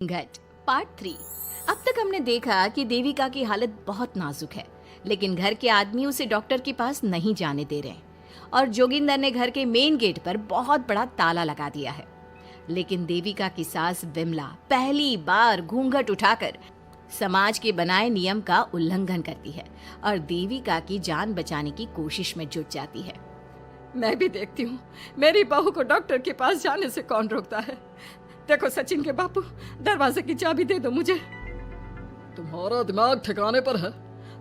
घट पार्ट 3। अब तक हमने देखा कि देविका की हालत बहुत नाजुक है, लेकिन घर के आदमी उसे डॉक्टर के पास नहीं जाने दे रहे और जोगिंदर ने घर के मेन गेट पर बहुत बड़ा ताला लगा दिया है। लेकिन देविका की सास विमला पहली बार घूंघट उठाकर समाज के बनाए नियम का उल्लंघन करती है और देविका की जान बचाने की कोशिश में जुट जाती है। मैं भी देखती हूँ मेरी बहू को डॉक्टर के पास जाने से कौन रोकता है। देखो सचिन के बापू, दरवाजे की चाबी दे दो मुझे। तुम्हारा दिमाग ठिकाने पर है,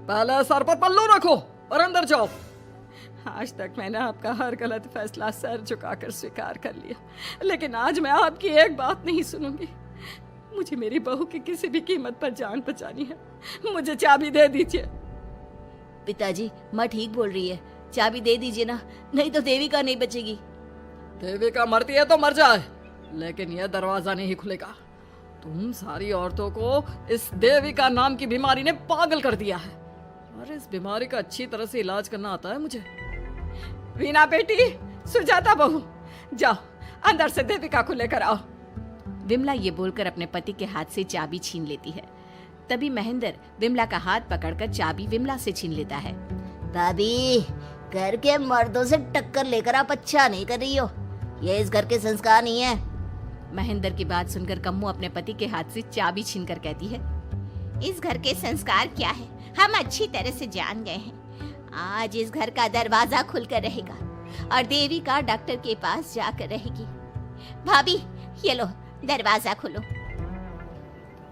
पहले सर पर पल्लू रखो और अंदर जाओ। आज तक मैंने आपका हर गलत फैसला सर झुकाकर स्वीकार कर लिया, लेकिन आज मैं आपकी एक बात नहीं सुनूंगी। मुझे मेरी बहू की किसी भी कीमत पर जान बचानी है। मुझे चाबी दे दीजिए। पिताजी, माँ ठीक बोल रही है, चाबी दे दीजिए ना, नहीं तो देविका नहीं बचेगी। देविका मरती है तो मर जाए, लेकिन यह दरवाजा नहीं खुलेगा। तुम सारी औरतों को इस देविका नाम की बीमारी ने पागल कर दिया है और इस बीमारी का अच्छी तरह से इलाज करना आता है मुझे। वीना बेटी, सुजाता बहू, जाओ अंदर से देविका को लेकर आओ। विमला ये बोलकर अपने पति के हाथ से चाबी छीन लेती है। तभी महेंद्र विमला का हाथ पकड़कर चाबी विमला से छीन लेता है। भाभी, घर के मर्दों से टक्कर लेकर आप अच्छा नहीं कर रही हो। ये इस घर के संस्कार नहीं है। महेंद्र की बात सुनकर कम्मू अपने पति के हाथ से चाबी छीनकर कहती है, इस घर के संस्कार क्या है हम अच्छी तरह से जान गए हैं। आज इस घर का दरवाजा खुलकर रहेगा और देविका डॉक्टर के पास जाकर रहेगी। भाभी, ये लो दरवाजा खोलो।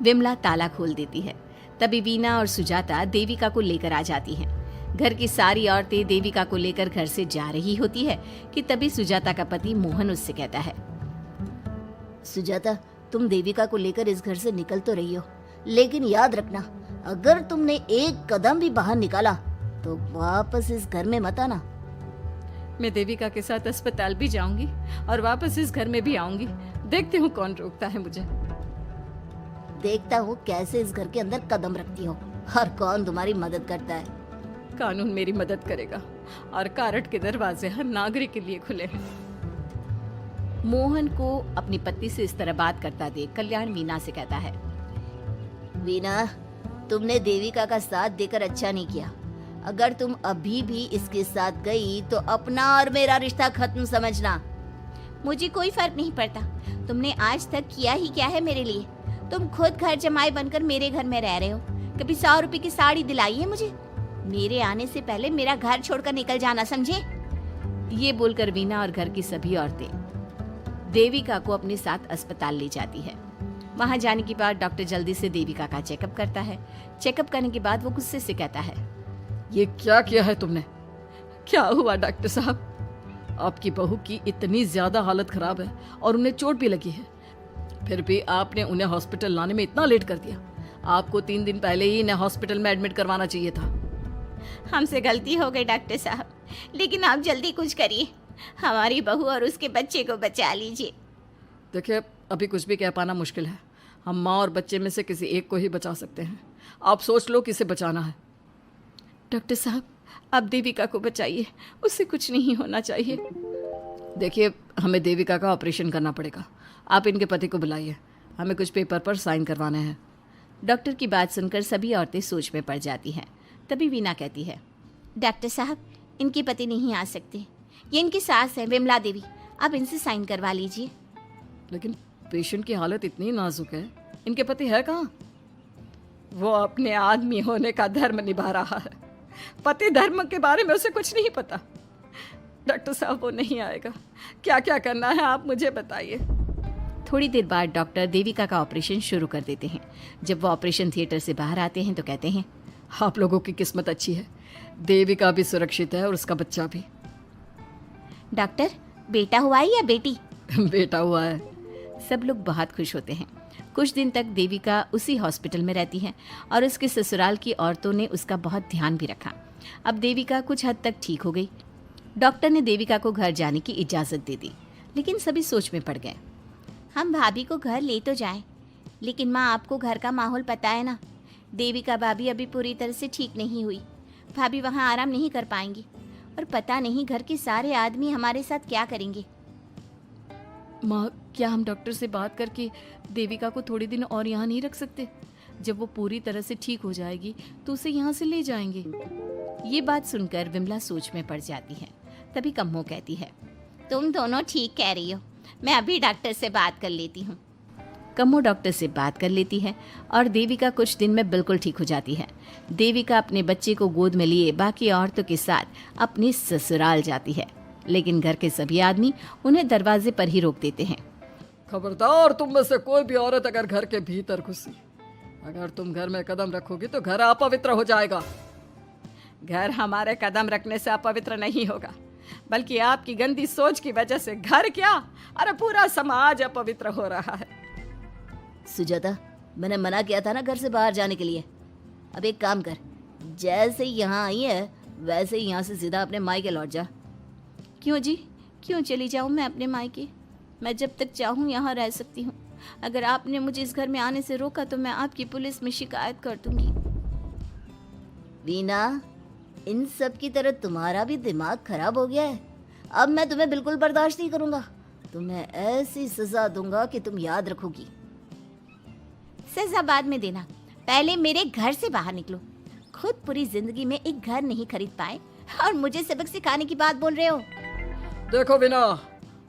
विमला ताला खोल देती है। तभी वीना और सुजाता देविका को लेकर आ जाती हैं। घर की सारी औरतें देविका को लेकर घर से जा रही होती है कि तभी सुजाता का पति मोहन उससे कहता है, सुजाता, तुम देविका को लेकर इस घर से निकल तो रही हो, लेकिन याद रखना, अगर तुमने एक कदम भी बाहर निकाला तो वापस इस घर में मत आना। मैं देविका के साथ अस्पताल भी जाऊंगी और वापस इस घर में भी आऊंगी। देखती हूँ कौन रोकता है मुझे। देखता हूँ कैसे इस घर के अंदर कदम रखती हो और कौन तुम्हारी मदद करता है। कानून मेरी मदद करेगा और कारट के दरवाजे हर नागरिक के लिए खुले हैं। मोहन को अपनी पत्नी से इस तरह बात करता देख कल्याण वीना से कहता है, वीना, तुमने देविका का साथ देकर अच्छा नहीं किया। अगर तुम अभी भी इसके साथ गई तो अपना और मेरा रिश्ता खत्म समझना। मुझे कोई फर्क नहीं पड़ता। तुमने आज तक किया ही क्या है मेरे लिए। तुम खुद घर जमाई बनकर मेरे घर में रह रहे हो। कभी 100 रुपए की साड़ी दिलाई है मुझे। मेरे आने से पहले मेरा घर छोड़कर निकल जाना, समझे? ये बोलकर वीना और घर की सभी औरतें देविका को अपने साथ अस्पताल ले जाती है। वहां जाने के बाद डॉक्टर जल्दी से देविका का चेकअप करता है। चेकअप करने के बाद वो गुस्से से कहता है, ये क्या किया है तुमने? क्या हुआ डॉक्टर साहब? आपकी बहू की इतनी ज्यादा हालत खराब है और उन्हें चोट भी लगी है, फिर भी आपने उन्हें हॉस्पिटल लाने में इतना लेट कर दिया। आपको 3 दिन पहले ही इन्हें हॉस्पिटल में एडमिट करवाना चाहिए था। हमसे गलती हो गई डॉक्टर साहब, लेकिन आप जल्दी कुछ करिए। हमारी बहू और उसके बच्चे को बचा लीजिए। देखिए, अभी कुछ भी कह पाना मुश्किल है। हम माँ और बच्चे में से किसी एक को ही बचा सकते हैं। आप सोच लो किसे बचाना है। डॉक्टर साहब, आप देविका को बचाइए, उससे कुछ नहीं होना चाहिए। देखिए, हमें देविका का ऑपरेशन करना पड़ेगा। आप इनके पति को बुलाइए, हमें कुछ पेपर पर साइन करवाने हैं। डॉक्टर की बात सुनकर सभी औरतें सोच में पड़ जाती हैं। तभी वीना कहती है, डॉक्टर साहब, इनके पति नहीं आ सकते। ये इनकी सास है विमला देवी, आप इनसे साइन करवा लीजिए। लेकिन पेशेंट की हालत इतनी नाजुक है, इनके पति है कहाँ? वो अपने आदमी होने का धर्म निभा रहा है। पति धर्म के बारे में उसे कुछ नहीं पता। डॉक्टर साहब, वो नहीं आएगा। क्या क्या करना है आप मुझे बताइए। थोड़ी देर बाद डॉक्टर देविका का ऑपरेशन शुरू कर देते हैं। जब वो ऑपरेशन थिएटर से बाहर आते हैं तो कहते हैं, आप लोगों की किस्मत अच्छी है, देविका भी सुरक्षित है और उसका बच्चा भी। डॉक्टर, बेटा हुआ है या बेटी? बेटा हुआ है। सब लोग बहुत खुश होते हैं। कुछ दिन तक देविका उसी हॉस्पिटल में रहती है और उसके ससुराल की औरतों ने उसका बहुत ध्यान भी रखा। अब देविका कुछ हद तक ठीक हो गई। डॉक्टर ने देविका को घर जाने की इजाज़त दे दी, लेकिन सभी सोच में पड़ गए। हम भाभी को घर ले तो जाएं, लेकिन माँ, आपको घर का माहौल पता है ना। देविका भाभी अभी पूरी तरह से ठीक नहीं हुई। भाभी वहाँ आराम नहीं कर पाएंगी और पता नहीं घर के सारे आदमी हमारे साथ क्या करेंगे। माँ, क्या हम डॉक्टर से बात करके देविका को थोड़े दिन और यहाँ नहीं रख सकते? जब वो पूरी तरह से ठीक हो जाएगी तो उसे यहाँ से ले जाएंगे। ये बात सुनकर विमला सोच में पड़ जाती है। तभी कम्मो कहती है, तुम दोनों ठीक कह रही हो, मैं अभी डॉक्टर से बात कर लेती हूँ। कम्मो डॉक्टर से बात कर लेती है और देविका कुछ दिन में बिल्कुल ठीक हो जाती है। देविका अपने बच्चे को गोद में लिए बाकी औरतों के साथ अपने ससुराल जाती है, लेकिन घर के सभी आदमी उन्हें दरवाजे पर ही रोक देते हैं। खबरदार, तुम में से कोई भी औरत अगर घर के भीतर घुसी, अगर तुम घर में कदम रखोगी तो घर अपवित्र हो जाएगा। घर हमारे कदम रखने से अपवित्र नहीं होगा, बल्कि आपकी गंदी सोच की वजह से घर क्या, अरे पूरा समाज अपवित्र हो रहा है। सुजाता, मैंने मना किया था ना घर से बाहर जाने के लिए। अब एक काम कर, जैसे ही यहाँ आई है वैसे ही यहाँ से सीधा अपने मायके लौट जा। क्यों जी, क्यों चली जाऊँ मैं अपने मायके? मैं जब तक चाहूँ यहाँ रह सकती हूँ। अगर आपने मुझे इस घर में आने से रोका तो मैं आपकी पुलिस में शिकायत कर दूंगी। वीना, इन सब की तरह तुम्हारा भी दिमाग खराब हो गया है। अब मैं तुम्हें बिल्कुल बर्दाश्त नहीं करूंगा। तुम्हें ऐसी सजा दूंगा कि तुम याद रखोगी। सजा बाद में देना, पहले मेरे घर से बाहर निकलो। खुद पूरी जिंदगी में एक घर नहीं खरीद पाए और मुझे सबक सिखाने की बात बोल रहे हो। देखो वीना,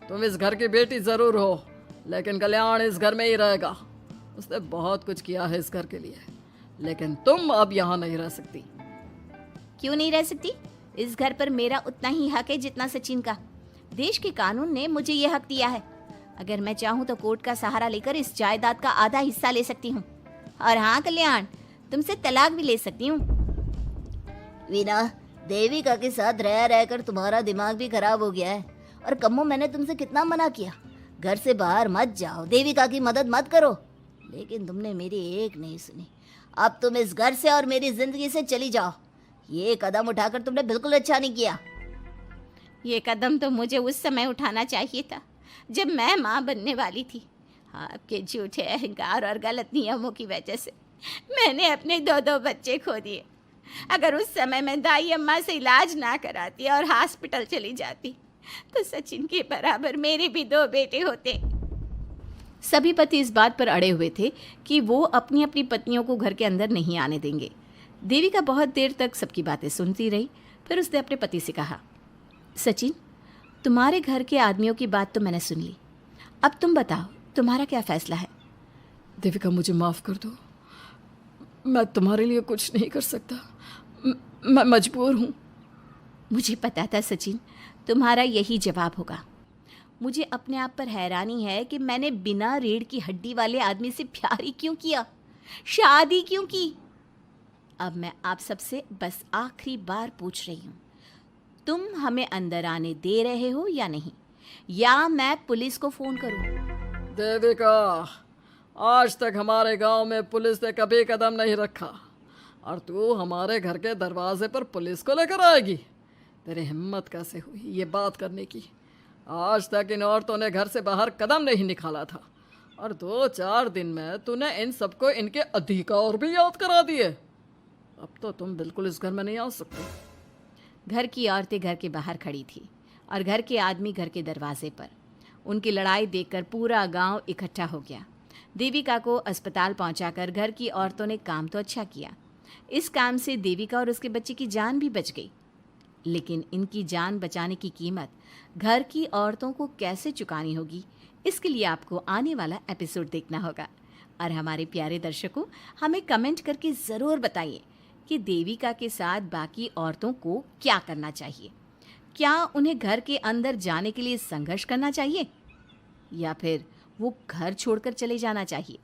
तुम इस घर की बेटी जरूर हो, लेकिन कल्याण इस घर में ही रहेगा। उसने बहुत कुछ किया है इस घर के लिए, लेकिन तुम अब यहाँ नहीं रह सकती। क्यों नहीं रह सकती? इस घर पर मेरा उतना ही हक है जितना सचिन का। देश के कानून ने मुझे ये हक दिया है। अगर मैं चाहूँ तो कोर्ट का सहारा लेकर इस जायदाद का आधा हिस्सा ले सकती हूँ। और हाँ कल्याण, तुमसे तलाक भी ले सकती हूँ। वीना, देविका के साथ रह रहकर तुम्हारा दिमाग भी खराब हो गया है। और कम्मो, मैंने तुमसे कितना मना किया, घर से बाहर मत जाओ, देविका की मदद मत करो, लेकिन तुमने मेरी एक नहीं सुनी। अब तुम इस घर से और मेरी जिंदगी से चली जाओ। ये कदम उठाकर तुमने बिल्कुल अच्छा नहीं किया। ये कदम तो मुझे उस समय उठाना चाहिए था जब मैं माँ बनने वाली थी। आपके झूठे अहंकार और गलत नियमों की वजह से मैंने अपने दो बच्चे खो दिए। अगर उस समय मैं दाई अम्मा से इलाज ना कराती और हॉस्पिटल चली जाती तो सचिन के बराबर मेरे भी 2 बेटे होते। सभी पति इस बात पर अड़े हुए थे कि वो अपनी अपनी पत्नियों को घर के अंदर नहीं आने देंगे। देविका बहुत देर तक सबकी बातें सुनती रही। फिर उसने अपने पति से कहा, सचिन, तुम्हारे घर के आदमियों की बात तो मैंने सुन ली। अब तुम बताओ, तुम्हारा क्या फैसला है? देविका, मुझे माफ कर दो, मैं तुम्हारे लिए कुछ नहीं कर सकता। मैं मजबूर हूँ। मुझे पता था सचिन, तुम्हारा यही जवाब होगा। मुझे अपने आप पर हैरानी है कि मैंने बिना रीढ़ की हड्डी वाले आदमी से प्यार ही क्यों किया, शादी क्यों की। अब मैं आप सबसे बस आखिरी बार पूछ रही हूँ, तुम हमें अंदर आने दे रहे हो या नहीं, या मैं पुलिस को फोन करूँ? देविका, आज तक हमारे गांव में पुलिस ने कभी कदम नहीं रखा और तू हमारे घर के दरवाजे पर पुलिस को लेकर आएगी? तेरी हिम्मत कैसे हुई ये बात करने की? आज तक इन औरतों ने घर से बाहर कदम नहीं निकाला था और 2-4 दिन में तूने इन सबको इनके अधिकार भी याद करा दिए। अब तो तुम बिल्कुल इस घर में नहीं आ सकते। घर की औरतें घर के बाहर खड़ी थी और घर के आदमी घर के दरवाजे पर। उनकी लड़ाई देखकर पूरा गांव इकट्ठा हो गया। देविका को अस्पताल पहुंचाकर घर की औरतों ने काम तो अच्छा किया। इस काम से देविका और उसके बच्चे की जान भी बच गई, लेकिन इनकी जान बचाने की कीमत घर की औरतों को कैसे चुकानी होगी, इसके लिए आपको आने वाला एपिसोड देखना होगा। और हमारे प्यारे दर्शकों, हमें कमेंट करके ज़रूर बताइए कि देविका के साथ बाकी औरतों को क्या करना चाहिए। क्या उन्हें घर के अंदर जाने के लिए संघर्ष करना चाहिए या फिर वो घर छोड़कर चले जाना चाहिए?